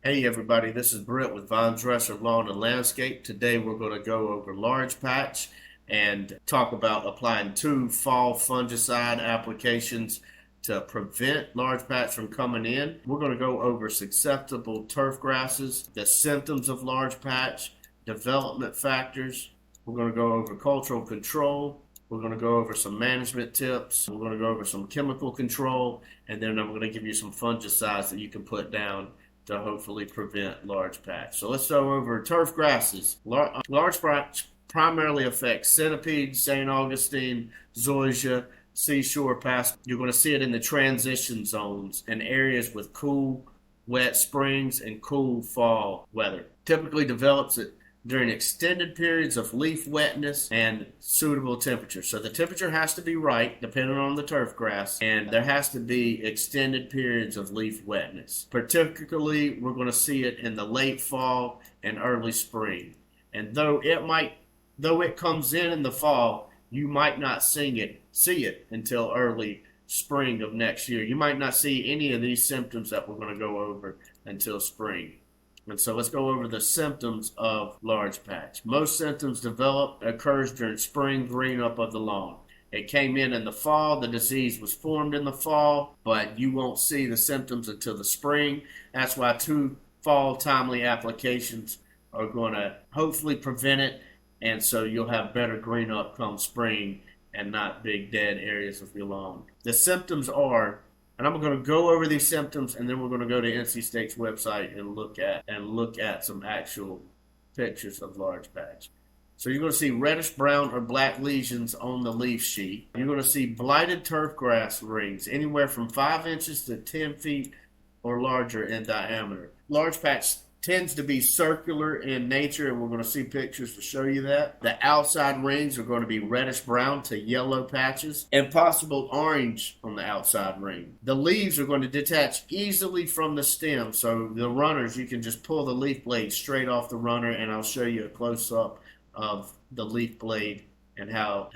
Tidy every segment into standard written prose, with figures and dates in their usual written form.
Hey everybody, this is Britt with Vinedresser Lawn Landscape. Today we're going to go over large patch and talk about applying 2 fall fungicide applications to prevent large patch from coming in. We're going to go over susceptible turf grasses, the symptoms of large patch, development factors. We're going to go over cultural control. We're going to go over some management tips. We're going to go over some chemical control, and then I'm going to give you some fungicides that you can put down to hopefully prevent large patch. So let's go over turf grasses. Large patch primarily affects centipede, St. Augustine, zoysia, seashore pass. You're going to see it in the transition zones and areas with cool, wet springs and cool fall weather. Typically develops it during extended periods of leaf wetness and suitable temperature. So the temperature has to be right, depending on the turf grass, and there has to be extended periods of leaf wetness. Particularly, we're going to see it in the late fall and early spring. And though it comes in the fall, you might not see it until early spring of next year. You might not see any of these symptoms that we're going to go over until spring. And so let's go over the symptoms of large patch. Most symptoms occurs during spring green up of the lawn. It came in the fall. The disease was formed in the fall, but you won't see the symptoms until the spring. That's why 2 fall timely applications are going to hopefully prevent it, and so you'll have better green up come spring and not big dead areas of your lawn. The symptoms are, and I'm going to go over these symptoms, and then we're going to go to NC State's website and look at some actual pictures of large patch. So you're going to see reddish brown or black lesions on the leaf sheet. You're going to see blighted turf grass rings anywhere from 5 inches to 10 feet or larger in diameter. Large patch tends to be circular in nature, and we're going to see pictures to show you that. The outside rings are going to be reddish brown to yellow patches and possible orange on the outside ring. The leaves are going to detach easily from the stem, so the runners, you can just pull the leaf blade straight off the runner, and I'll show you a close-up of the leaf blade and how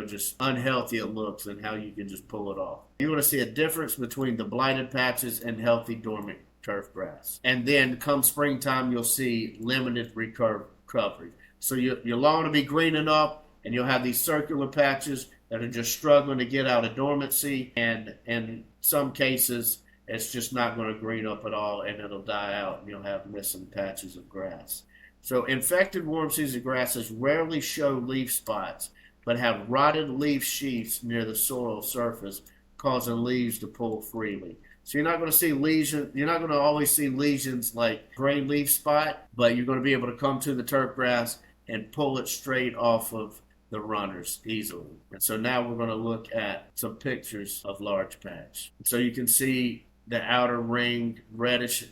just unhealthy it looks and how you can just pull it off. You're going to see a difference between the blighted patches and healthy dormant turf grass. And then come springtime, you'll see limited recovery. So your lawn will be greening up, and you'll have these circular patches that are just struggling to get out of dormancy, and in some cases, it's just not going to green up at all, and it'll die out, and you'll have missing patches of grass. So infected warm season grasses rarely show leaf spots, but have rotted leaf sheaths near the soil surface, causing leaves to pull freely. So you're not going to see lesions. You're not going to always see lesions like gray leaf spot, but you're going to be able to come to the turf grass and pull it straight off of the runners easily. And so now we're going to look at some pictures of large patch. So you can see the outer ring, reddish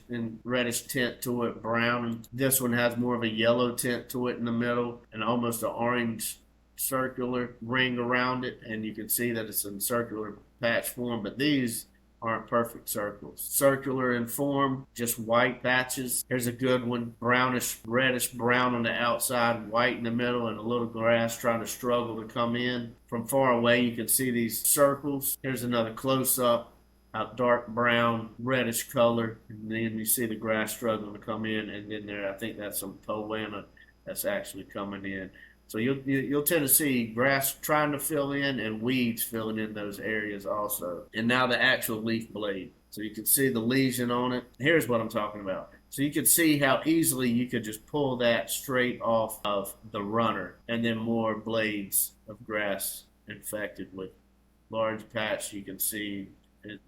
tint to it, brown. This one has more of a yellow tint to it in the middle, and almost an orange circular ring around it. And you can see that it's in circular patch form, but these aren't perfect circles. Circular in form, just white patches. Here's a good one, brownish, reddish brown on the outside, white in the middle, and a little grass trying to struggle to come in. From far away, you can see these circles. Here's another close-up, a dark brown, reddish color, and then you see the grass struggling to come in, and then there, I think that's some poana that's actually coming in. So you'll tend to see grass trying to fill in and weeds filling in those areas also. And now the actual leaf blade. So you can see the lesion on it. Here's what I'm talking about. So you can see how easily you could just pull that straight off of the runner, and then more blades of grass infected with large patch. You can see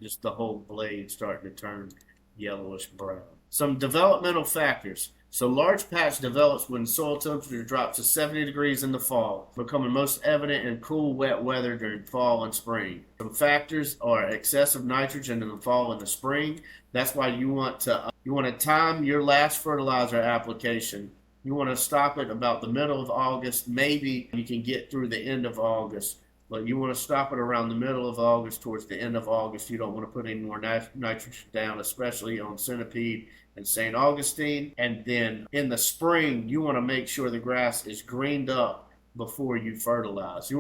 just the whole blade starting to turn yellowish brown. Some developmental factors. So large patch develops when soil temperature drops to 70 degrees in the fall, becoming most evident in cool, wet weather during fall and spring. Some factors are excessive nitrogen in the fall and the spring. That's why you want to time your last fertilizer application. You want to stop it about the middle of August. Maybe you can get through the end of August, but you want to stop it around the middle of August towards the end of August. You don't want to put any more nitrogen down, especially on centipede and St. Augustine. And then in the spring, you want to make sure the grass is greened up before you fertilize.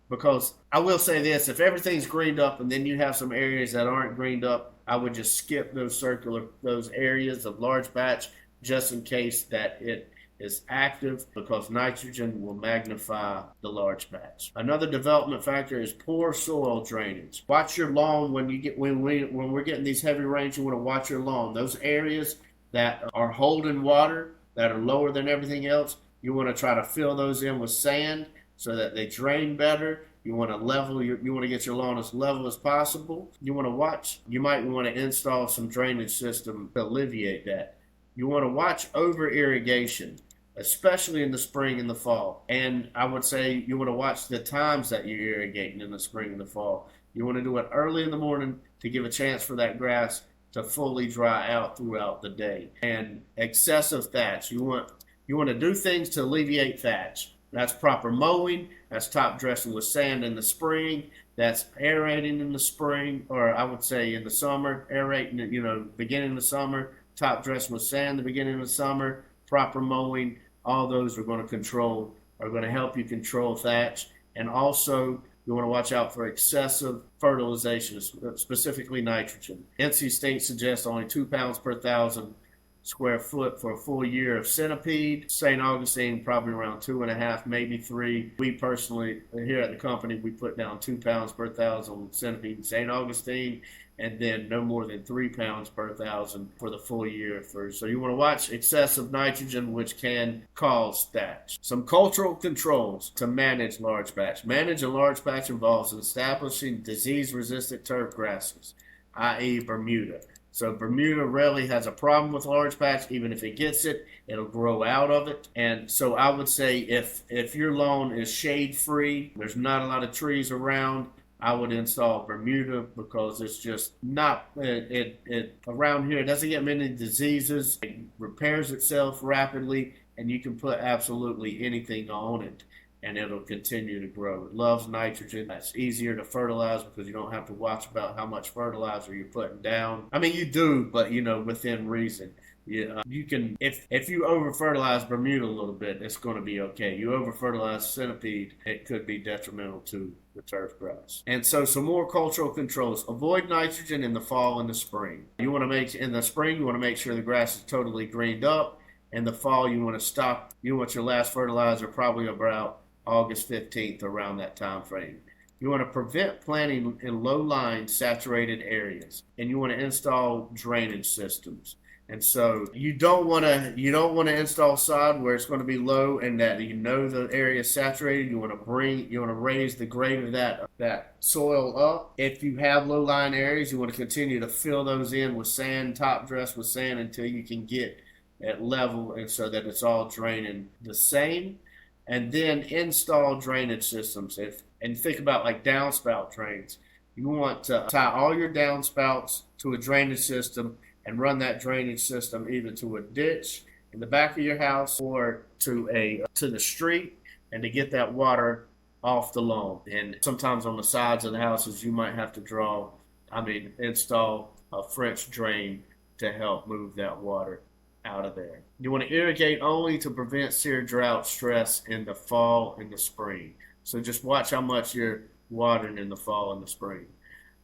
Because I will say this, if everything's greened up and then you have some areas that aren't greened up, I would just skip those areas of large patch just in case that it is active, because nitrogen will magnify the large patch. Another development factor is poor soil drainage. Watch your lawn when we're getting these heavy rains. You want to watch your lawn. Those areas that are holding water, that are lower than everything else, you want to try to fill those in with sand so that they drain better. You want to get your lawn as level as possible. You might want to install some drainage system to alleviate that. You want to watch over irrigation, especially in the spring and the fall. And I would say you want to watch the times that you're irrigating in the spring and the fall. You want to do it early in the morning to give a chance for that grass to fully dry out throughout the day. And excessive thatch. You want to do things to alleviate thatch. That's proper mowing. That's top dressing with sand in the spring. That's aerating in the spring, or I would say in the summer, aerating, beginning of the summer, top dressing with sand the beginning of the summer, proper mowing. All those are going to help you control thatch. And also, you want to watch out for excessive fertilization, specifically nitrogen. NC State suggests only 2 pounds per 1,000 square foot for a full year of centipede. St. Augustine, probably around 2.5, maybe 3. We personally, here at the company, we put down 2 pounds per 1,000 centipede in St. Augustine, and then no more than 3 pounds per 1,000 for the full year. So you want to watch excessive nitrogen, which can cause thatch. Some cultural controls to manage large patch. Manage a large patch involves establishing disease-resistant turf grasses, i.e. Bermuda. So Bermuda rarely has a problem with large patch. Even if it gets it, it'll grow out of it. And so I would say if your lawn is shade-free, there's not a lot of trees around, I would install Bermuda, because it's just not, around here, it doesn't get many diseases. It repairs itself rapidly, and you can put absolutely anything on it, and it'll continue to grow. It loves nitrogen. It's easier to fertilize because you don't have to watch about how much fertilizer you're putting down. I mean, you do, but within reason. You can, if you over fertilize Bermuda a little bit, it's going to be okay. You over fertilize centipede, it could be detrimental to the turf grass. And so some more cultural controls. Avoid nitrogen in the fall and the spring. In the spring, you want to make sure the grass is totally greened up. In the fall, you want to stop. You want your last fertilizer probably about August 15th, around that time frame. You want to prevent planting in low-lying saturated areas, and you want to install drainage systems. And so you don't want to install sod where it's going to be low and that the area is saturated. You want to raise the grade of that soil up. If you have low-lying areas, you want to continue to fill those in with sand, top dress with sand until you can get at level, and so that it's all draining the same. And then install drainage systems. And think about like downspout drains. You want to tie all your downspouts to a drainage system and run that drainage system either to a ditch in the back of your house or to the street, and to get that water off the lawn. And sometimes on the sides of the houses, you might have to install a French drain to help move that water out of there. You want to irrigate only to prevent severe drought stress in the fall and the spring. So just watch how much you're watering in the fall and the spring.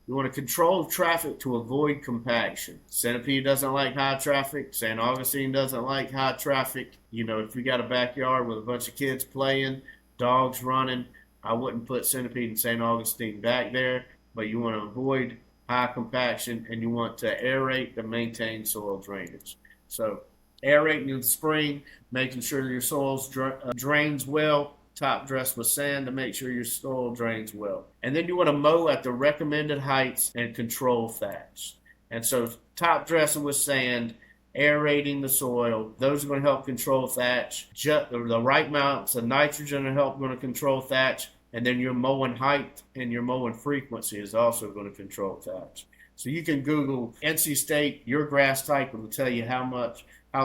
You want to control traffic to avoid compaction. Centipede doesn't like high traffic. St. Augustine doesn't like high traffic. If you got a backyard with a bunch of kids playing, dogs running, I wouldn't put Centipede and St. Augustine back there. But you want to avoid high compaction, and you want to aerate to maintain soil drainage. So aerating in the spring, making sure your soil drains well, top dress with sand to make sure your soil drains well. And then you want to mow at the recommended heights and control thatch. And so top dressing with sand, aerating the soil, those are going to help control thatch. The right amounts of nitrogen are going to control thatch. And then your mowing height and your mowing frequency is also going to control thatch. So you can Google NC State, your grass type, will tell you how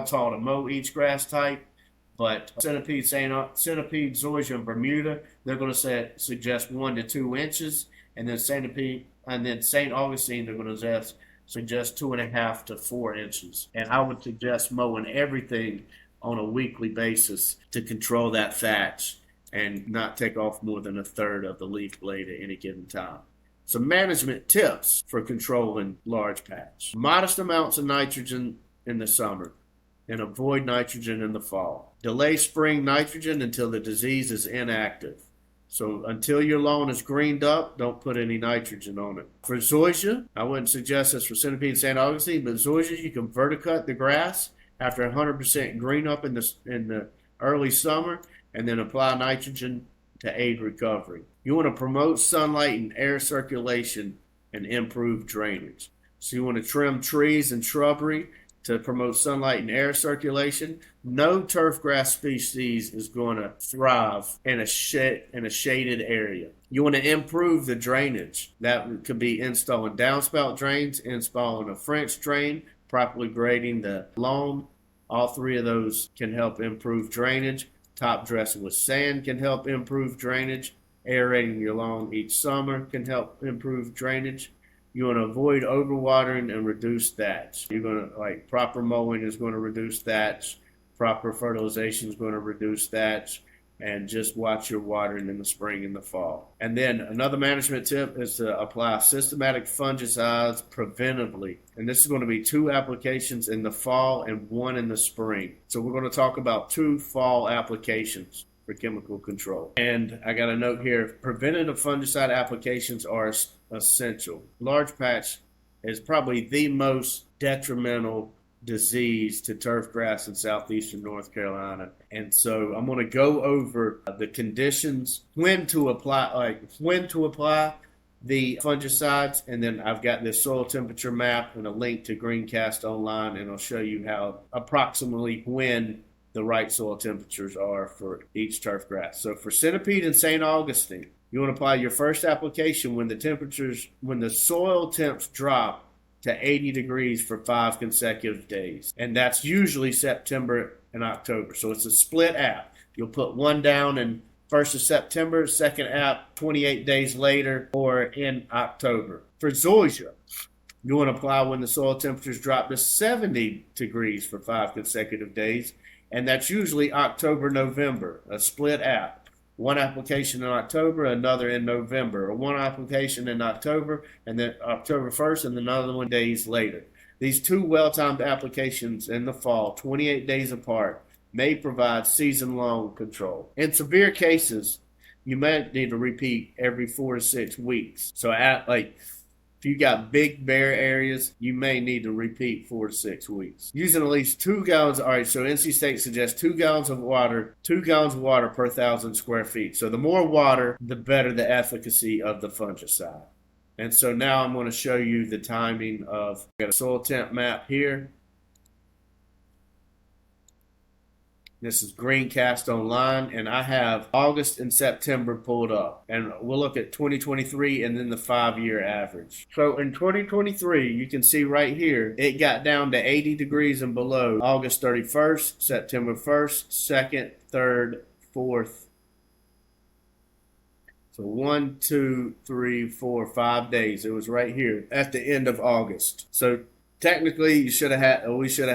tall to mow each grass type. But centipede, zoysia, and Bermuda, they're going to suggest 1 to 2 inches, and then St. Augustine, they're going to suggest 2.5 to 4 inches. And I would suggest mowing everything on a weekly basis to control that thatch and not take off more than a third of the leaf blade at any given time. Some management tips for controlling large patch. Modest amounts of nitrogen in the summer and avoid nitrogen in the fall. Delay spring nitrogen until the disease is inactive. So until your lawn is greened up, don't put any nitrogen on it. For zoysia, I wouldn't suggest this for centipede and St. Augustine, but zoysia, you can verticut the grass after 100% green up in the early summer, and then apply nitrogen to aid recovery. You want to promote sunlight and air circulation and improve drainage. So you want to trim trees and shrubbery to promote sunlight and air circulation. No turf grass species is going to thrive in a shaded area. You want to improve the drainage. That could be installing downspout drains, installing a French drain, properly grading the lawn. All three of those can help improve drainage. Top dressing with sand can help improve drainage. Aerating your lawn each summer can help improve drainage. You want to avoid overwatering and reduce thatch. You're going to, proper mowing is going to reduce thatch. Proper fertilization is going to reduce thatch. And just watch your watering in the spring and the fall. And then another management tip is to apply systematic fungicides preventively. And this is going to be 2 applications in the fall and 1 in the spring. So we're going to talk about 2 fall applications for chemical control. And I got a note here, preventative fungicide applications are essential. Large patch is probably the most detrimental disease to turf grass in southeastern North Carolina. And so I'm going to go over the conditions, when to apply the fungicides, and then I've got this soil temperature map and a link to Greencast online, and I'll show you how approximately when the right soil temperatures are for each turf grass. So for centipede and St. Augustine, you want to apply your first application when the soil temps drop to 80 degrees for 5 consecutive days. And that's usually September and October. So it's a split app. You'll put one down in 1st of September, second app 28 days later, or in October. For zoysia, you want to apply when the soil temperatures drop to 70 degrees for 5 consecutive days. And that's usually October, November, a split app. One application in October, another in November, or one application in October, and then October 1st, and another one days later. These 2 well-timed applications in the fall, 28 days apart, may provide season-long control. In severe cases, you may need to repeat every 4 to 6 weeks. So if you got big bare areas, you may need to repeat 4 to 6 weeks. Using at least 2 gallons. All right, so NC State suggests 2 gallons of water per 1,000 square feet. So the more water, the better the efficacy of the fungicide. And so now I'm going to show you the timing of, I've got a soil temp map here. This is Greencast Online, and I have August and September pulled up. And we'll look at 2023 and then the 5-year average. So in 2023, you can see right here, it got down to 80 degrees and below August 31st, September 1st, 2nd, 3rd, 4th. So 1, 2, 3, 4, 5 days. It was right here at the end of August. So technically, we should have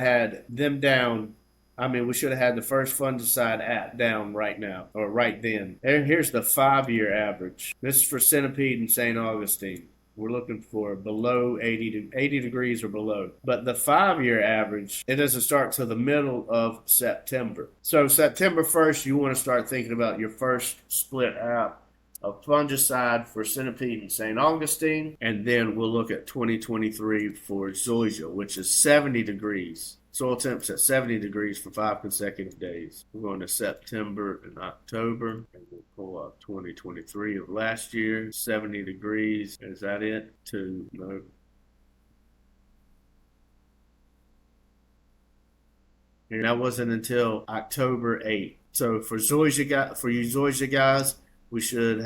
had them down. We should have had the first fungicide app down right now, or right then. And here's the 5-year average. This is for centipede and St. Augustine. We're looking for below 80 degrees or below. But the 5-year average, it doesn't start till the middle of September. So September 1st, you want to start thinking about your first split app of fungicide for centipede and St. Augustine. And then we'll look at 2023 for zoysia, which is 70 degrees. Soil temps at 70 degrees for 5 consecutive days. We're going to September and October, and we'll pull up 2023 of last year. 70 degrees. Is that it? No. And that wasn't until October 8th. So for you zoysia guys, we should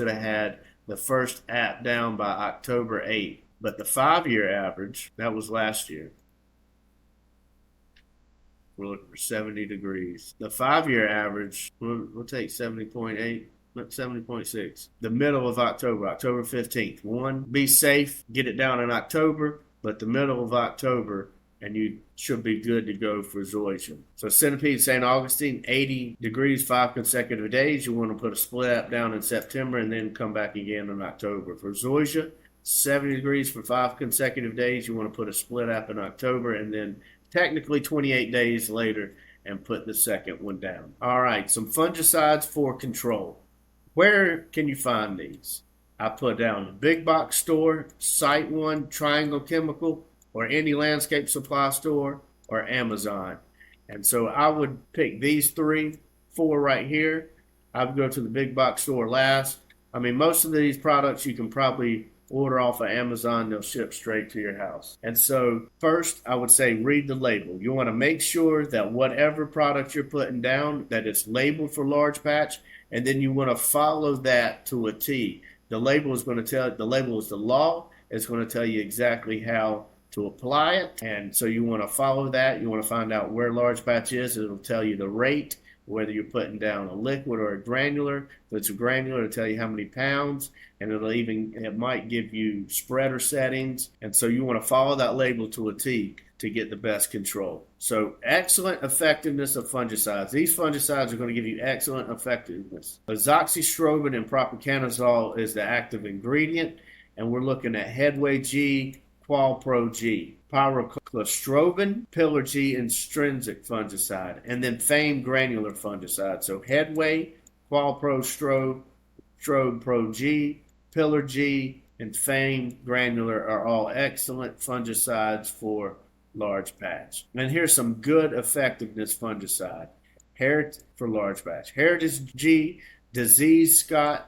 have had the first app down by October 8th. But the 5-year average, that was last year. We're looking for 70 degrees. The 5-year average, we'll take 70.8, 70.6. The middle of October, October 15th. Be safe, get it down in October, but the middle of October and you should be good to go for zoysia. So centipede St. Augustine, 80 degrees, 5 consecutive days. You want to put a split app down in September and then come back again in October. For zoysia, 70 degrees for 5 consecutive days. You want to put a split app in October and then technically 28 days later and put the second one down. All right, some fungicides for control. Where can you find these? I put down the big box store, Site One, Triangle Chemical, or any landscape supply store, or Amazon. And so I would pick these 4 right here. I would go to the big box store last. I mean, most of these products you can probably order off of Amazon. They'll ship straight to your house. And so first, I would say read the label. You want to make sure that whatever product you're putting down, that it's labeled for large patch, and then you want to follow that to a T. The label is going to tell, the label is the law. It's going to tell you exactly how to apply it. And so you want to follow that. You want to find out where large patch is. It'll tell you the rate, whether you're putting down a liquid or a granular. If it's a granular, it'll tell you how many pounds, and it might give you spreader settings. And so you want to follow that label to a T to get the best control. So excellent effectiveness of fungicides. These fungicides are going to give you excellent effectiveness. Azoxystrobin and propiconazole is the active ingredient, and we're looking at Headway G, Qualpro G, pyroclostrobin, Pillar G, intrinsic fungicide, and then Fame granular fungicide. So Headway, Qualpro Strobe Pro G, Pillar G, and Fame granular are all excellent fungicides for large patch. And here's some good effectiveness fungicide. For large patch. Heritage G, Scott's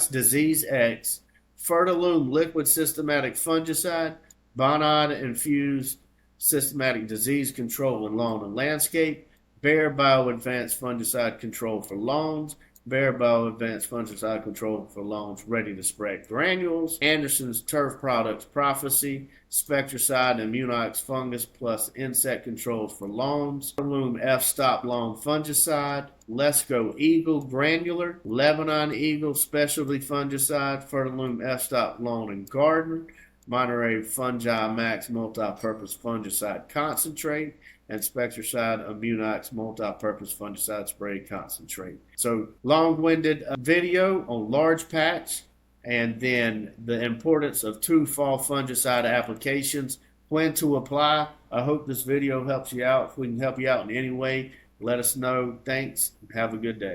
Disease X, Fertilume liquid systematic fungicide, Bonide infused systematic disease control in lawn and landscape, Bayer Bio Advanced fungicide control for lawns, Bayer Bio Advanced fungicide control for lawns ready to spread granules, Anderson's Turf Products Prophecy, Spectracide Immunox fungus plus insect control for lawns, Fertilume F-Stop lawn fungicide, Let's Go Eagle granular, Lebanon Eagle specialty fungicide, Fertilume F-Stop lawn and garden, Monterey Fungi Max multi-purpose fungicide concentrate, and Spectracide Immunox multi-purpose fungicide spray concentrate. So long-winded video on large patch, and then the importance of 2 fall fungicide applications, when to apply. I hope this video helps you out. If we can help you out in any way, let us know. Thanks. Have a good day.